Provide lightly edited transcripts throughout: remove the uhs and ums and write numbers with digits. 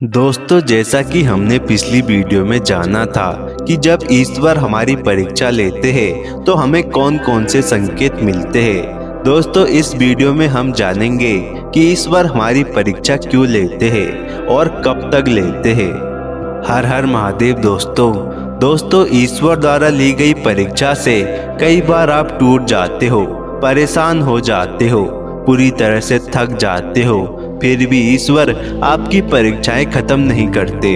दोस्तों, जैसा कि हमने पिछली वीडियो में जाना था कि जब ईश्वर हमारी परीक्षा लेते हैं तो हमें कौन कौन से संकेत मिलते हैं। दोस्तों, इस वीडियो में हम जानेंगे कि ईश्वर हमारी परीक्षा क्यों लेते हैं और कब तक लेते हैं। हर हर महादेव। दोस्तों, ईश्वर द्वारा ली गई परीक्षा से कई बार आप टूट जाते हो, परेशान हो जाते हो, पूरी तरह से थक जाते हो, फिर भी ईश्वर आपकी परीक्षाएं खत्म नहीं करते।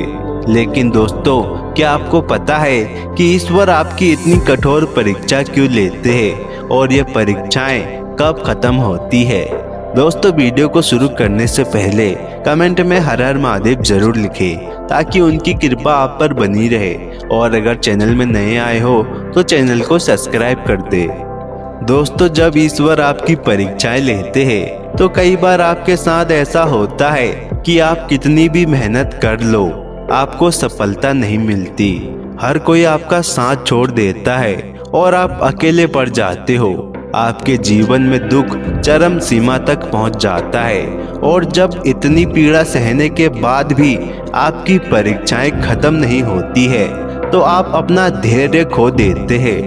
लेकिन दोस्तों, क्या आपको पता है कि ईश्वर आपकी इतनी कठोर परीक्षा क्यों लेते हैं और ये परीक्षाएं कब खत्म होती है। दोस्तों, वीडियो को शुरू करने से पहले कमेंट में हर हर महादेव जरूर लिखें ताकि उनकी कृपा आप पर बनी रहे, और अगर चैनल में नए आए हो तो चैनल को सब्सक्राइब कर दे। दोस्तों, जब ईश्वर आपकी परीक्षाएं लेते हैं तो कई बार आपके साथ ऐसा होता है कि आप कितनी भी मेहनत कर लो, आपको सफलता नहीं मिलती। हर कोई आपका साथ छोड़ देता है और आप अकेले पड़ जाते हो। आपके जीवन में दुख चरम सीमा तक पहुंच जाता है, और जब इतनी पीड़ा सहने के बाद भी आपकी परीक्षाएं खत्म नहीं होती है तो आप अपना धैर्य खो देते हैं।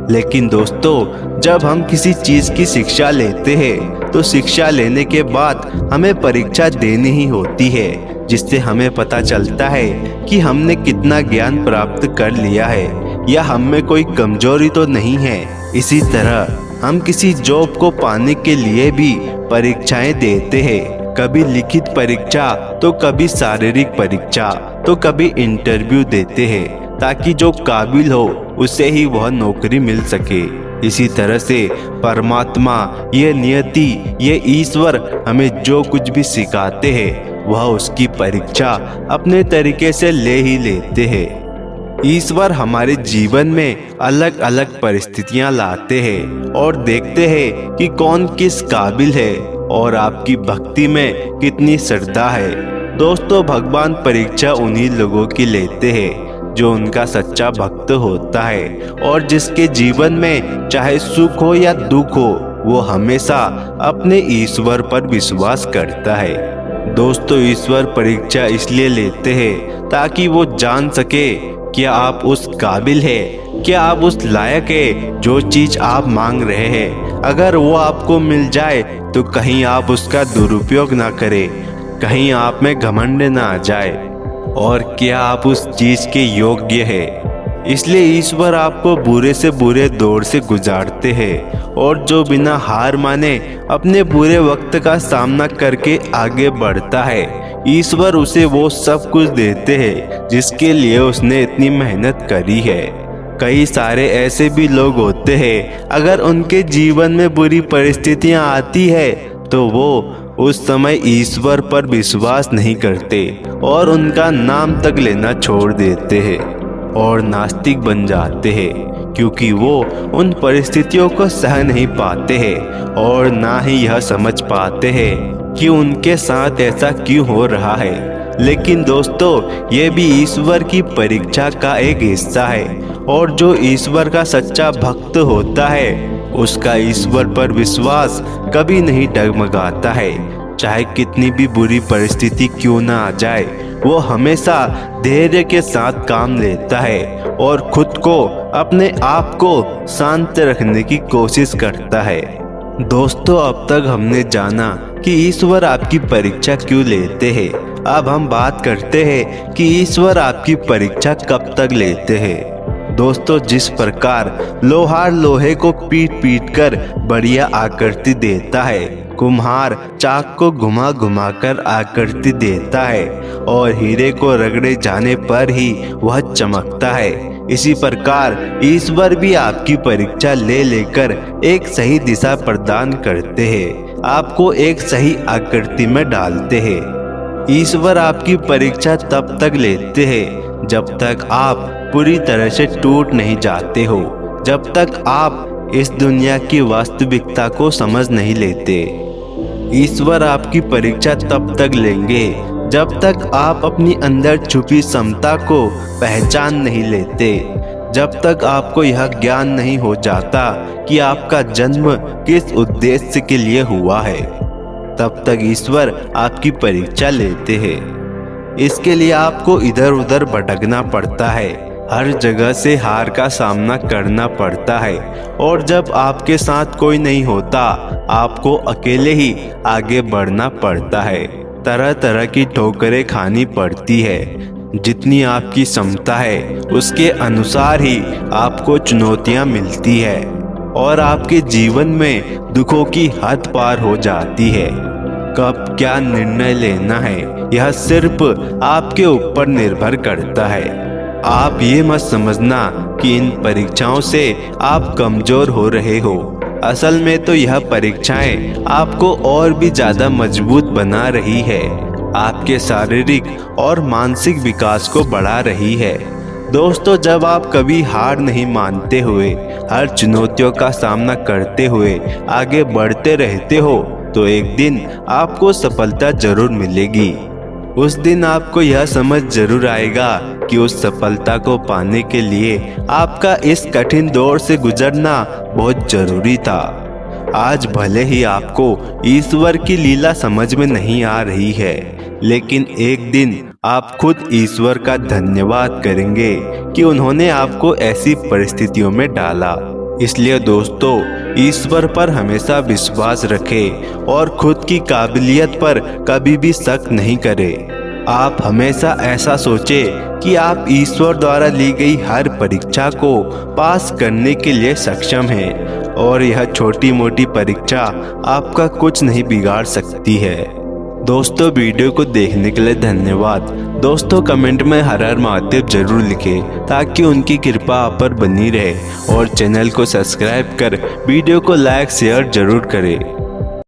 लेकिन दोस्तों, जब हम किसी चीज की शिक्षा लेते हैं तो शिक्षा लेने के बाद हमें परीक्षा देनी ही होती है, जिससे हमें पता चलता है कि हमने कितना ज्ञान प्राप्त कर लिया है या हम में कोई कमजोरी तो नहीं है। इसी तरह हम किसी जॉब को पाने के लिए भी परीक्षाएं देते हैं, कभी लिखित परीक्षा तो कभी शारीरिक परीक्षा तो कभी इंटरव्यू देते हैं, ताकि जो काबिल हो उसे ही वह नौकरी मिल सके। इसी तरह से परमात्मा, ये नियति, ये ईश्वर हमें जो कुछ भी सिखाते हैं वह उसकी परीक्षा अपने तरीके से ले ही लेते हैं। ईश्वर हमारे जीवन में अलग अलग परिस्थितियां लाते हैं और देखते हैं कि कौन किस काबिल है और आपकी भक्ति में कितनी श्रद्धा है। दोस्तों, भगवान परीक्षा उन्हीं लोगों की लेते हैं जो उनका सच्चा भक्त होता है और जिसके जीवन में चाहे सुख हो या दुख हो, वो हमेशा अपने ईश्वर पर विश्वास करता है। दोस्तों, ईश्वर परीक्षा इसलिए लेते हैं ताकि वो जान सके क्या आप उस काबिल है, क्या आप उस लायक है जो चीज आप मांग रहे हैं। अगर वो आपको मिल जाए तो कहीं आप उसका दुरुपयोग ना करें, कहीं आप में घमंड ना आ जाए, और क्या आप उस चीज के योग्य है। इसलिए ईश्वर आपको बुरे से बुरे दौर से गुजारते हैं, और जो बिना हार माने अपने बुरे वक्त का सामना करके आगे बढ़ता है, ईश्वर उसे वो सब कुछ देते हैं जिसके लिए उसने इतनी मेहनत करी है। कई सारे ऐसे भी लोग होते हैं, अगर उनके जीवन में बुरी परिस्थितियां आती है तो वो उस समय ईश्वर पर विश्वास नहीं करते और उनका नाम तक लेना छोड़ देते हैं और नास्तिक बन जाते हैं, क्योंकि वो उन परिस्थितियों को सह नहीं पाते हैं और ना ही यह समझ पाते हैं कि उनके साथ ऐसा क्यों हो रहा है। लेकिन दोस्तों, ये भी ईश्वर की परीक्षा का एक हिस्सा है, और जो ईश्वर का सच्चा भक्त होता है उसका ईश्वर पर विश्वास कभी नहीं डगमगाता है। चाहे कितनी भी बुरी परिस्थिति क्यों ना आ जाए, वो हमेशा धैर्य के साथ काम लेता है और खुद को, अपने आप को शांत रखने की कोशिश करता है। दोस्तों, अब तक हमने जाना कि ईश्वर आपकी परीक्षा क्यों लेते हैं। अब हम बात करते हैं कि ईश्वर आपकी परीक्षा कब तक लेते हैं। दोस्तों, जिस प्रकार लोहार लोहे को पीट पीट कर बढ़िया आकृति देता है, कुम्हार चाक को घुमा घुमा कर आकृति देता है और हीरे को रगड़े जाने पर ही वह चमकता है, इसी प्रकार ईश्वर भी आपकी परीक्षा ले लेकर एक सही दिशा प्रदान करते हैं, आपको एक सही आकृति में डालते हैं। ईश्वर आपकी परीक्षा तब तक लेते हैं जब तक आप पूरी तरह से टूट नहीं जाते हो, जब तक आप इस दुनिया की वास्तविकता को समझ नहीं लेते। ईश्वर आपकी परीक्षा तब तक लेंगे जब तक आप अपनी अंदर छुपी क्षमता को पहचान नहीं लेते, जब तक आपको यह ज्ञान नहीं हो जाता कि आपका जन्म किस उद्देश्य के लिए हुआ है, तब तक ईश्वर आपकी परीक्षा लेते हैं। इसके लिए आपको इधर उधर भटकना पड़ता है, हर जगह से हार का सामना करना पड़ता है और जब आपके साथ कोई नहीं होता आपको अकेले ही आगे बढ़ना पड़ता है। तरह तरह की ठोकरें खानी पड़ती है। जितनी आपकी क्षमता है उसके अनुसार ही आपको चुनौतियां मिलती है और आपके जीवन में दुखों की हद पार हो जाती है। कब क्या निर्णय लेना है यह सिर्फ आपके ऊपर निर्भर करता है। आप ये मत समझना कि इन परीक्षाओं से आप कमजोर हो रहे हो। असल में तो यह परीक्षाएं आपको और भी ज्यादा मजबूत बना रही है, आपके शारीरिक और मानसिक विकास को बढ़ा रही है। दोस्तों, जब आप कभी हार नहीं मानते हुए हर चुनौतियों का सामना करते हुए आगे बढ़ते रहते हो तो एक दिन आपको सफलता जरूर मिलेगी। उस दिन आपको यह समझ जरूर आएगा कि उस सफलता को पाने के लिए आपका इस कठिन दौर से गुजरना बहुत जरूरी था। आज भले ही आपको ईश्वर की लीला समझ में नहीं आ रही है, लेकिन एक दिन आप खुद ईश्वर का धन्यवाद करेंगे कि उन्होंने आपको ऐसी परिस्थितियों में डाला। इसलिए दोस्तों, ईश्वर पर हमेशा विश्वास रखें और खुद की काबिलियत पर कभी भी शक नहीं करें। आप हमेशा ऐसा सोचें कि आप ईश्वर द्वारा ली गई हर परीक्षा को पास करने के लिए सक्षम हैं और यह छोटी मोटी परीक्षा आपका कुछ नहीं बिगाड़ सकती है। दोस्तों, वीडियो को देखने के लिए धन्यवाद। दोस्तों, कमेंट में हर हर महादेव जरूर लिखें ताकि उनकी कृपा आप पर बनी रहे और चैनल को सब्सक्राइब कर वीडियो को लाइक शेयर जरूर करें।